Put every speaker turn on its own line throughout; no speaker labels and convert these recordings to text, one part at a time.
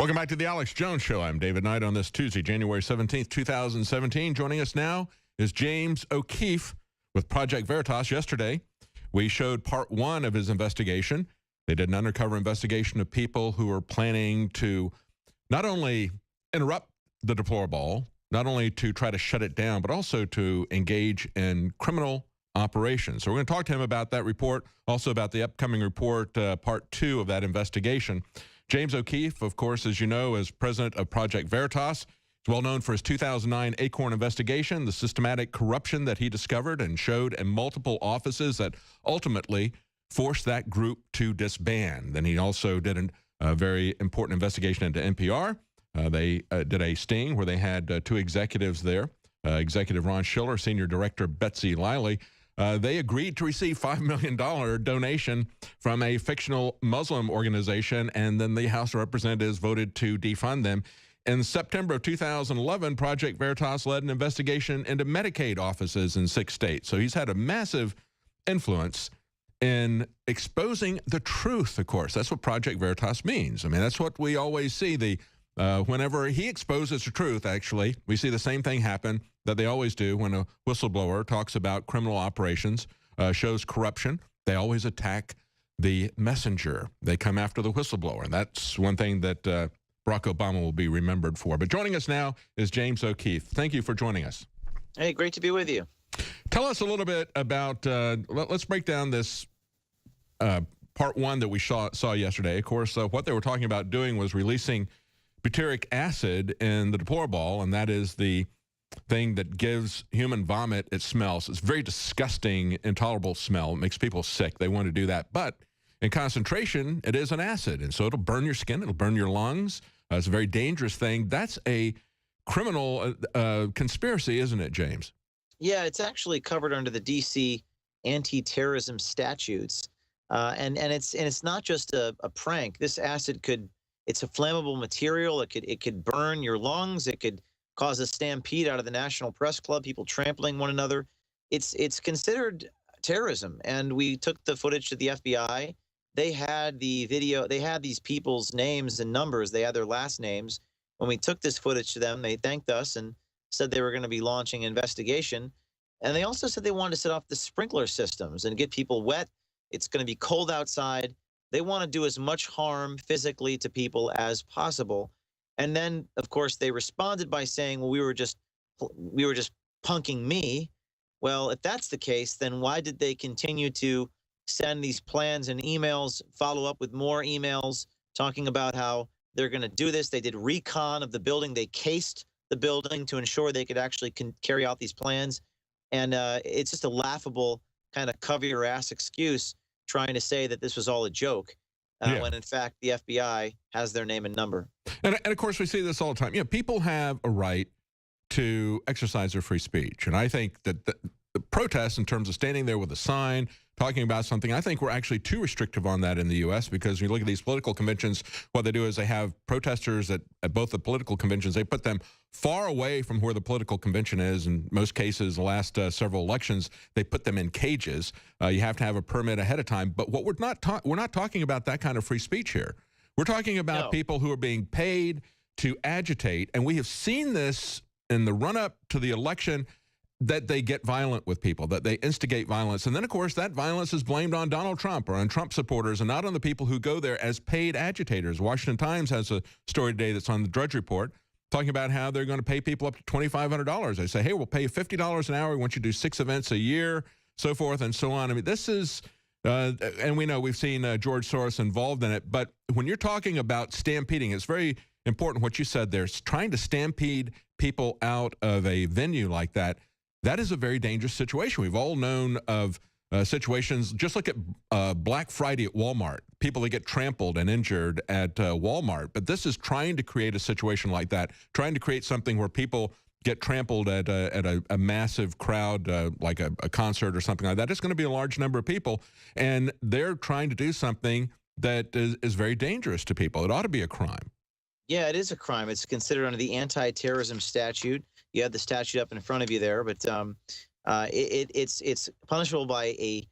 Welcome back to the Alex Jones Show. I'm David Knight on this Tuesday, January 17th, 2017. Joining us now is James Okeefe with Project Veritas. Yesterday, we showed part one of his investigation. They did an undercover investigation of people who were planning to not only interrupt the deplorable, not only to try to shut it down, but also to engage in criminal operations. So we're going to talk to him about that report, also about the upcoming report, part two of that investigation. James Okeefe, of course, as you know, is president of Project Veritas. He's well known for his 2009 Acorn investigation, the systematic corruption that he discovered and showed in multiple offices that ultimately forced that group to disband. Then he also did a very important investigation into NPR. They did a sting where they had two executives there, Executive Ron Schiller, Senior Director Betsy Liley. They agreed to receive $5 million donation from a fictional Muslim organization, and then the House of Representatives voted to defund them. In September of 2011, Project Veritas led an investigation into Medicaid offices in 6 states. So he's had a massive influence in exposing the truth, of course. That's what Project Veritas means. I mean, that's what we always see. Whenever he exposes the truth, actually, we see the same thing happen that they always do when a whistleblower talks about criminal operations, shows corruption. They always attack the messenger. They come after the whistleblower. And that's one thing that Barack Obama will be remembered for. But joining us now is James Okeefe. Thank you for joining us.
Hey, great to be with you.
Tell us a little bit about, let's break down this part one that we saw yesterday. Of course, what they were talking about doing was releasing butyric acid in the deplorable, and that is the thing that gives human vomit its smells. It's a very disgusting, intolerable smell. It makes people sick. They want to do that. But in concentration, it is an acid, and so it'll burn your skin. It'll burn your lungs. It's a very dangerous thing. That's a criminal conspiracy, isn't it, James?
Yeah, it's actually covered under the D.C. anti-terrorism statutes, and it's not just a prank. This acid it's a flammable material. It could burn your lungs. It could cause a stampede out of the National Press Club, people trampling one another. It's considered terrorism, and we took the footage to the FBI. They had the video. They had these people's names and numbers. They had their last names. When we took this footage to them, they thanked us and said they were going to be launching an investigation. And they also said they wanted to set off the sprinkler systems and get people wet. It's going to be cold outside. They want to do as much harm physically to people as possible. And then, of course, they responded by saying, well, we were just punking me. Well, if that's the case, then why did they continue to send these plans and emails, follow up with more emails talking about how they're going to do this? They did recon of the building. They cased the building to ensure they could actually carry out these plans. And it's just a laughable kind of cover your ass excuse trying to say that this was all a joke, when in fact the FBI has their name and number.
And of course, we see this all the time. You know, people have a right to exercise their free speech. And I think that the protests, in terms of standing there with a sign, talking about something, I think we're actually too restrictive on that in the U.S. because when you look at these political conventions, what they do is they have protesters at both the political conventions. They put them far away from where the political convention is. In most cases, the last several elections, they put them in cages. You have to have a permit ahead of time. But what we're not talking about that kind of free speech here. We're talking about people who are being paid to agitate. And we have seen this in the run-up to the election, that they get violent with people, that they instigate violence. And then, of course, that violence is blamed on Donald Trump or on Trump supporters and not on the people who go there as paid agitators. Washington Times has a story today that's on the Drudge Report talking about how they're going to pay people up to $2,500. They say, hey, we'll pay you $50 an hour. We want you to do 6 events a year, so forth and so on. I mean, this is, and we know we've seen George Soros involved in it. But when you're talking about stampeding, it's very important what you said there. It's trying to stampede people out of a venue like that. That is a very dangerous situation. We've all known of situations, just look at Black Friday at Walmart, people that get trampled and injured at Walmart. But this is trying to create a situation like that, trying to create something where people get trampled at a massive crowd, like a concert or something like that. It's going to be a large number of people, and they're trying to do something that is very dangerous to people. It ought to be a crime.
Yeah, it is a crime. It's considered under the anti-terrorism statute. You have the statute up in front of you there, but it's punishable by a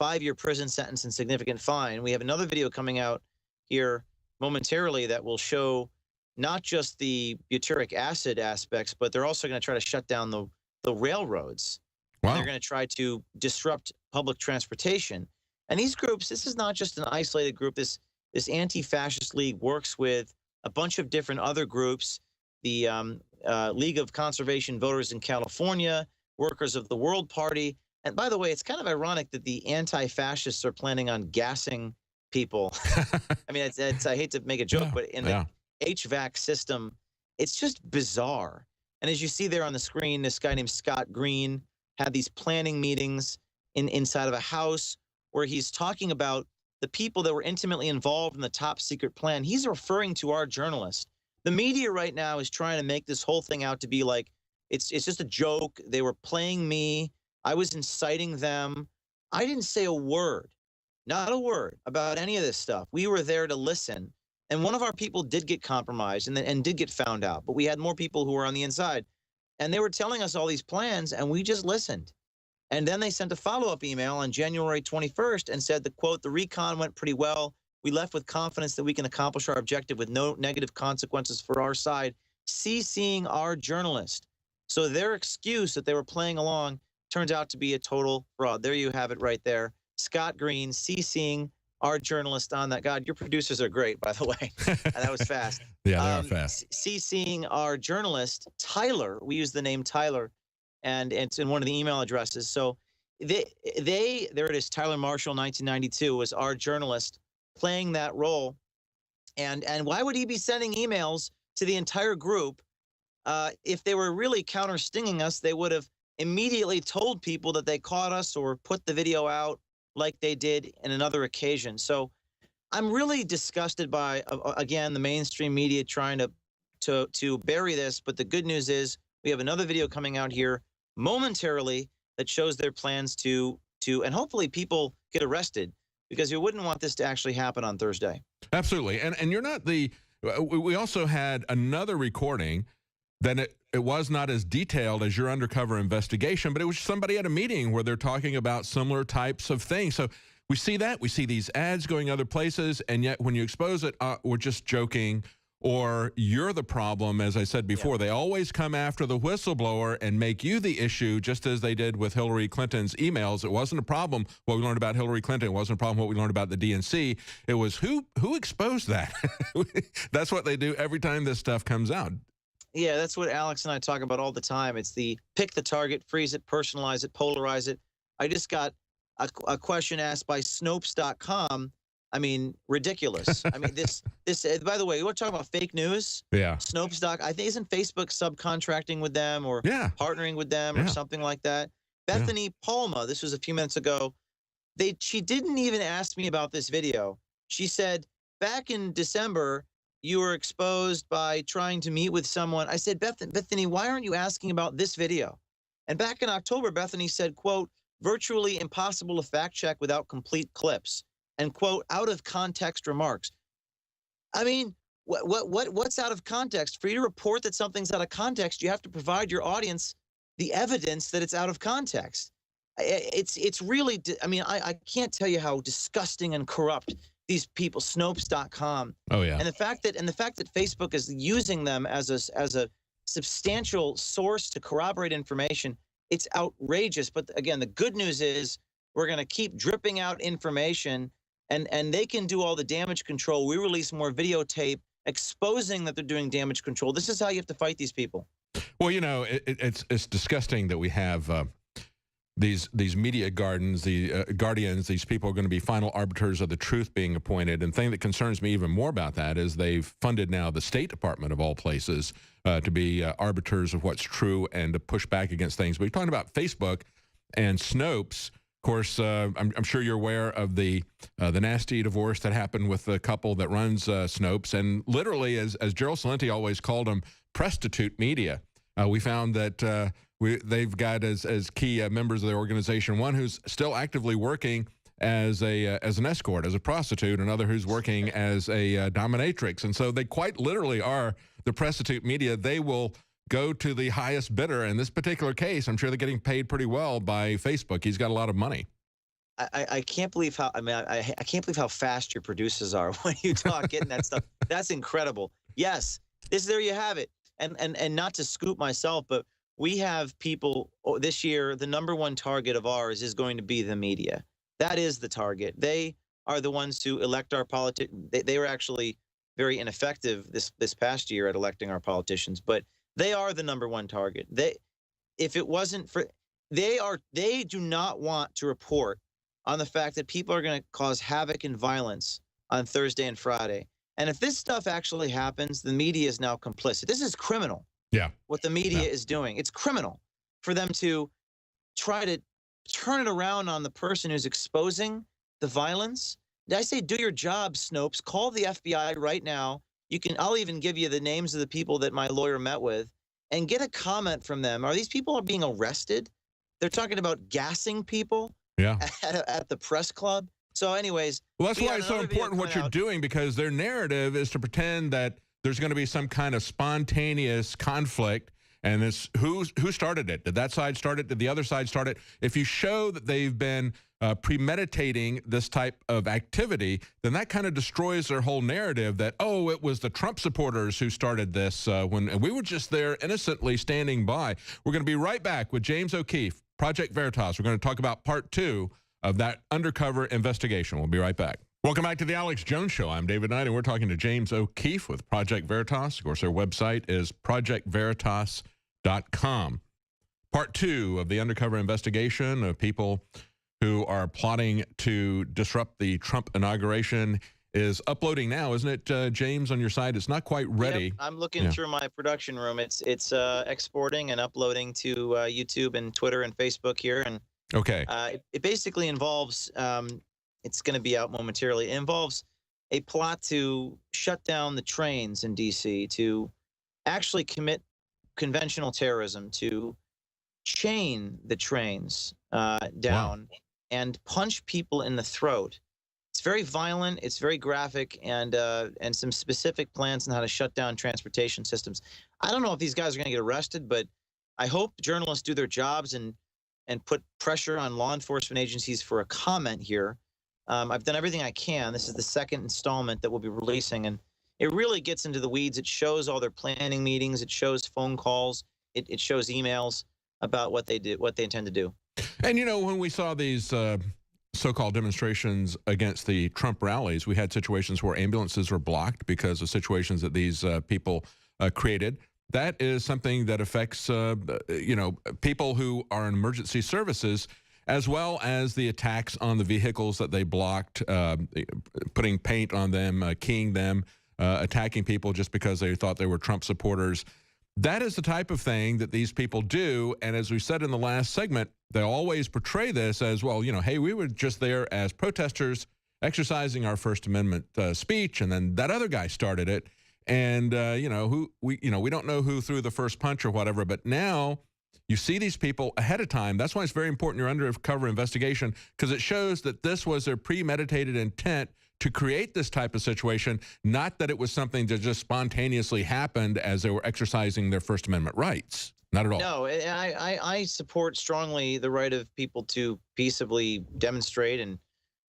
5-year prison sentence and significant fine. We have another video coming out here momentarily that will show not just the butyric acid aspects, but they're also going to try to shut down the railroads. And they're
Wow.
going to try to disrupt public transportation. And these groups, this is not just an isolated group. This anti-fascist league works with a bunch of different other groups. The League of Conservation Voters in California, Workers of the World Party. And by the way, it's kind of ironic that the anti-fascists are planning on gassing people. I mean, I hate to make a joke,
Yeah.
but in the HVAC system, it's just bizarre. And as you see there on the screen, this guy named Scott Green had these planning meetings inside of a house where he's talking about the people that were intimately involved in the top secret plan. He's referring to our journalist. The media right now is trying to make this whole thing out to be like it's just a joke. They were playing me. I was inciting them. I didn't say a word, not a word about any of this stuff. We were there to listen. And one of our people did get compromised and did get found out. But we had more people who were on the inside. And they were telling us all these plans, and we just listened. And then they sent a follow-up email on January 21st and said, quote, the recon went pretty well. We left with confidence that we can accomplish our objective with no negative consequences for our side, CCing our journalist. So their excuse that they were playing along turns out to be a total fraud. There you have it right there. Scott Green CCing our journalist on that. God, your producers are great, by the way. That was fast.
Yeah, they are fast.
CCing our journalist, Tyler. We use the name Tyler, and it's in one of the email addresses. So there it is. Tyler Marshall, 1992, was our journalist playing that role. And why would he be sending emails to the entire group? If they were really counter-stinging us, they would have immediately told people that they caught us or put the video out like they did in another occasion. So I'm really disgusted by, again, the mainstream media trying to bury this. But the good news is we have another video coming out here momentarily that shows their plans to and hopefully people get arrested, because we wouldn't want this to actually happen on Thursday.
Absolutely. And you're not the, we also had another recording. Then it was not as detailed as your undercover investigation, but it was somebody at a meeting where they're talking about similar types of things. So we see that. We see these ads going other places, and yet when you expose it, we're just joking, or you're the problem. As I said before, They always come after the whistleblower and make you the issue, just as they did with Hillary Clinton's emails. It wasn't a problem what we learned about Hillary Clinton. It wasn't a problem what we learned about the DNC. It was who exposed that. That's what they do every time this stuff comes out.
Yeah, that's what Alex and I talk about all the time. It's the pick the target, freeze it, personalize it, polarize it. I just got a question asked by Snopes.com. I mean, ridiculous. I mean, this. By the way, we're talking about fake news.
Yeah.
Snopes. I think isn't Facebook subcontracting with them or partnering with them or something like that. Bethany Palma. This was a few minutes ago. She didn't even ask me about this video. She said back in December, you were exposed by trying to meet with someone. I said, Bethany, why aren't you asking about this video? And back in October, Bethany said, quote, virtually impossible to fact check without complete clips, and quote, out of context remarks. I mean, what's out of context? For you to report that something's out of context, you have to provide your audience the evidence that it's out of context. It's really, I mean, I can't tell you how disgusting and corrupt these people, Snopes.com.
Oh yeah.
And the fact that Facebook is using them as a substantial source to corroborate information, it's outrageous. But again, the good news is we're going to keep dripping out information, and they can do all the damage control. We release more videotape exposing that they're doing damage control. This is how you have to fight these people.
Well, you know, it's disgusting that we have these media guardians, these people are going to be final arbiters of the truth being appointed. And the thing that concerns me even more about that is they've funded now the State Department of all places to be arbiters of what's true and to push back against things. But you're talking about Facebook and Snopes. Of course, I'm sure you're aware of the nasty divorce that happened with the couple that runs Snopes. And literally, as Gerald Celente always called them, prostitute media. We found that they've got as key members of their organization one who's still actively working as an escort, as a prostitute, another who's working as a dominatrix. And so they quite literally are the prostitute media. They will go to the highest bidder. In this particular case, I'm sure they're getting paid pretty well by Facebook. He's got a lot of money.
I can't believe how, I mean, I can't believe how fast your producers are when you talk, getting that stuff. That's incredible. Yes, There you have it. And not to scoop myself, but we have people this year. The #1 target of ours is going to be the media. That is the target. They are the ones who elect our politicians. They were actually very ineffective this past year at electing our politicians, but they are the #1 target. If it wasn't for, they do not want to report on the fact that people are going to cause havoc and violence on Thursday and Friday. And if this stuff actually happens, the media is now complicit. This is criminal.
Yeah.
What the media is doing. It's criminal for them to try to turn it around on the person who's exposing the violence. I say, do your job, Snopes. Call the FBI right now. I'll even give you the names of the people that my lawyer met with and get a comment from them. Are these people being arrested? They're talking about gassing people at the press club. So anyways.
Well, that's why it's so important what you're doing, because their narrative is to pretend that there's going to be some kind of spontaneous conflict. And it's who started it? Did that side start it? Did the other side start it? If you show that they've been premeditating this type of activity, then that kind of destroys their whole narrative that, oh, it was the Trump supporters who started this and we were just there innocently standing by. We're going to be right back with James Okeefe, Project Veritas. We're going to talk about part 2 of that undercover investigation. We'll be right back. Welcome back to the Alex Jones Show. I'm David Knight, and we're talking to James Okeefe with Project Veritas. Of course, their website is projectveritas.com. Part 2 of the undercover investigation of people who are plotting to disrupt the Trump inauguration is uploading now, isn't it, James, on your site? It's not quite ready.
Yep, I'm looking through my production room. It's exporting and uploading to YouTube and Twitter and Facebook here. And
okay.
It basically involves, it's going to be out momentarily. It involves a plot to shut down the trains in D.C., to actually commit conventional terrorism, to chain the trains down and punch people in the throat. It's very violent. It's very graphic, and some specific plans on how to shut down transportation systems. I don't know if these guys are going to get arrested, but I hope journalists do their jobs and put pressure on law enforcement agencies for a comment here. I've done everything I can. This is the second installment that we'll be releasing, and it really gets into the weeds. It shows all their planning meetings. It shows phone calls. It shows emails about what they did, what they intend to do.
And, you know, when we saw these so-called demonstrations against the Trump rallies, we had situations where ambulances were blocked because of situations that these people created. That is something that affects, you know, people who are in emergency services, as well as the attacks on the vehicles that they blocked, putting paint on them, keying them, attacking people just because they thought they were Trump supporters. That is the type of thing that these people do. And as we said in the last segment, they always portray this as, well, you know, hey, we were just there as protesters exercising our First Amendment speech, and then that other guy started it. And, you know, we don't know who threw the first punch or whatever, but now you see these people ahead of time. That's why it's very important your undercover investigation, because it shows that this was their premeditated intent to create this type of situation, not that it was something that just spontaneously happened as they were exercising their First Amendment rights. Not at all.
No, I support strongly the right of people to peaceably demonstrate and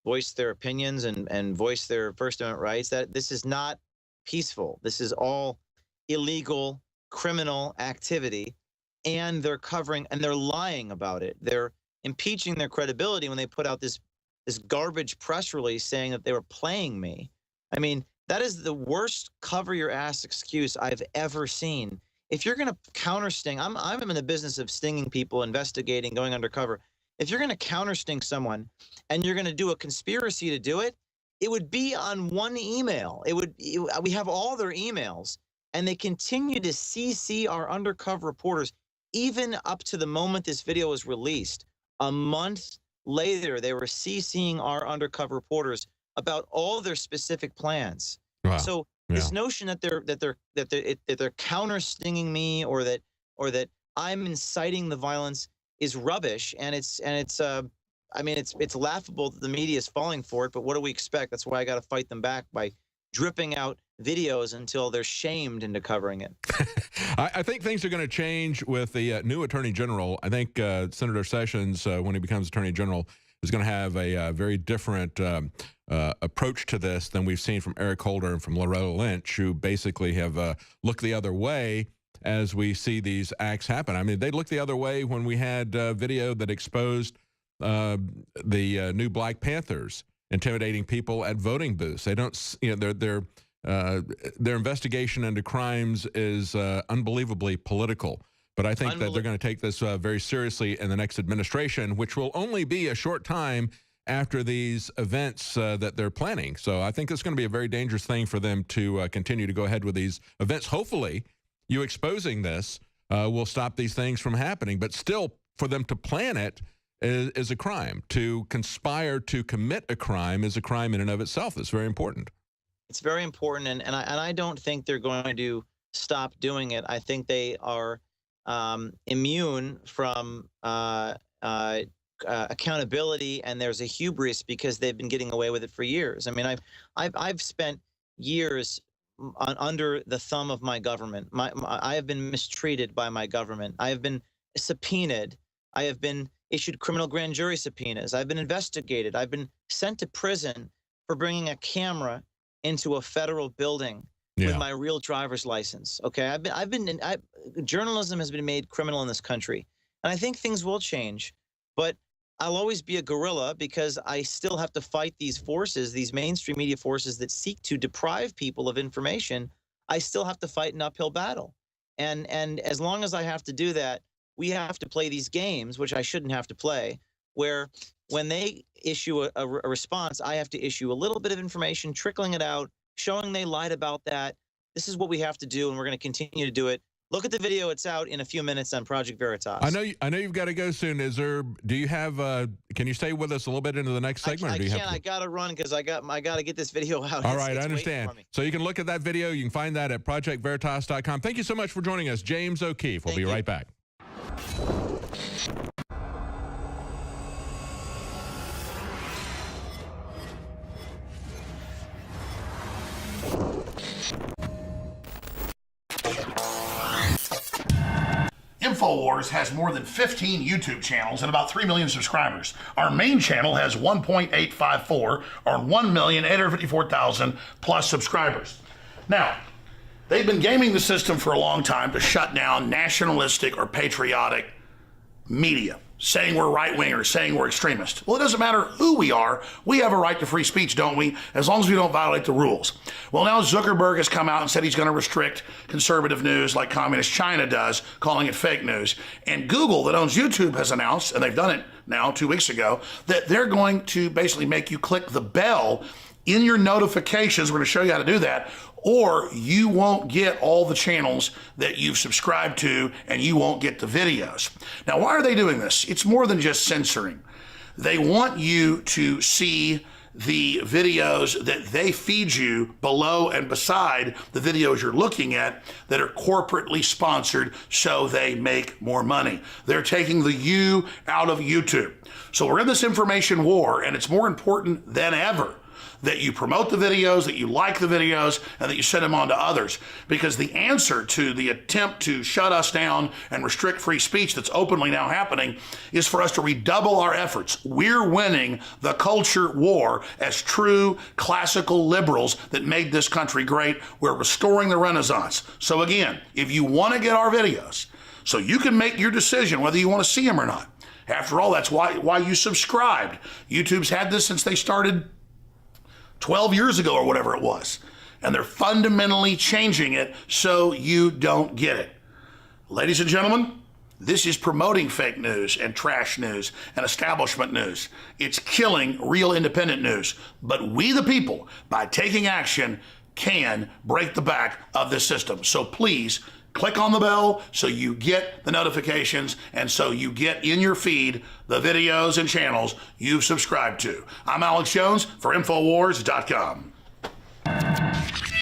voice their opinions and voice their First Amendment rights. That this is not peaceful. This is all illegal, criminal activity, and they're covering and they're lying about it. They're impeaching their credibility when they put out this garbage press release saying that they were playing me. I mean, that is the worst cover your ass excuse I've ever seen. If you're going to counter sting, I'm in the business of stinging people, investigating, going undercover. If you're going to counter sting someone and you're going to do a conspiracy to do it, it would be on one email. We have all their emails, and they continue to CC our undercover reporters even up to the moment this video was released. A month later, they were CCing our undercover reporters about all their specific plans.
Wow.
So this notion that they're counter stinging me or that I'm inciting the violence is rubbish, and it's I mean, it's laughable that the media is falling for it, but what do we expect? That's why I got to fight them back by dripping out videos until they're shamed into covering it.
I think things are going to change with the new Attorney General. I think Senator Sessions, when he becomes Attorney General, is going to have a very different approach to this than we've seen from Eric Holder and from Loretta Lynch, who basically have looked the other way as we see these acts happen. I mean, they looked the other way when we had video that exposed the new Black Panthers intimidating people at voting booths. They don't, you know, their investigation into crimes is unbelievably political. But I think that they're going to take this very seriously in the next administration, which will only be a short time after these events that they're planning. So I think it's going to be a very dangerous thing for them to continue to go ahead with these events. Hopefully, you exposing this will stop these things from happening. But still, for them to plan it is a crime. To conspire to commit a crime is a crime in and of itself. It's very important.
It's very important, and I don't think they're going to stop doing it. I think they are immune from accountability, and there's a hubris because they've been getting away with it for years. I mean, I've spent years under the thumb of my government. I have been mistreated by my government. I have been subpoenaed. I have been issued criminal grand jury subpoenas. I've been investigated. I've been sent to prison for bringing a camera into a federal building with my real driver's license. Okay, journalism has been made criminal in this country, and I think things will change. But I'll always be a guerrilla because I still have to fight these forces, these mainstream media forces that seek to deprive people of information. I still have to fight an uphill battle, and as long as I have to do that, we have to play these games, which I shouldn't have to play, where when they issue a response, I have to issue a little bit of information, trickling it out, showing they lied about that. This is what we have to do, and we're going to continue to do it. Look at the video. It's out in a few minutes on Project Veritas. I
know you've got to go soon. Do you have, can you stay with us a little bit into the next segment?
I got to run because I got to get this video out.
All right, I understand. So you can look at that video. You can find that at projectveritas.com. Thank you so much for joining us, James Okeefe. We'll be right back.
InfoWars has more than 15 YouTube channels and about 3 million subscribers. Our main channel has 1.854 or 1,854,000 plus subscribers. Now, they've been gaming the system for a long time to shut down nationalistic or patriotic media, saying we're right-wingers, saying we're extremists. Well, it doesn't matter who we are. We have a right to free speech, don't we? As long as we don't violate the rules. Well, now Zuckerberg has come out and said he's going to restrict conservative news like Communist China does, calling it fake news. And Google, that owns YouTube, has announced, and they've done it now 2 weeks ago, that they're going to basically make you click the bell in your notifications. We're going to show you how to do that, or you won't get all the channels that you've subscribed to, and you won't get the videos. Now, why are they doing this? It's more than just censoring. They want you to see the videos that they feed you below and beside the videos you're looking at that are corporately sponsored so they make more money. They're taking the you out of YouTube. So we're in this information war, and it's more important than ever that you promote the videos, that you like the videos, and that you send them on to others. Because the answer to the attempt to shut us down and restrict free speech that's openly now happening is for us to redouble our efforts. We're winning the culture war as true classical liberals that made this country great. We're restoring the Renaissance. So again, if you want to get our videos, so you can make your decision whether you want to see them or not. After all, that's why you subscribed. YouTube's had this since they started 12 years ago or whatever it was. And they're fundamentally changing it so you don't get it. Ladies and gentlemen, this is promoting fake news and trash news and establishment news. It's killing real independent news. But we the people, by taking action, can break the back of this system. So please, click on the bell so you get the notifications and so you get in your feed the videos and channels you've subscribed to. I'm Alex Jones for Infowars.com.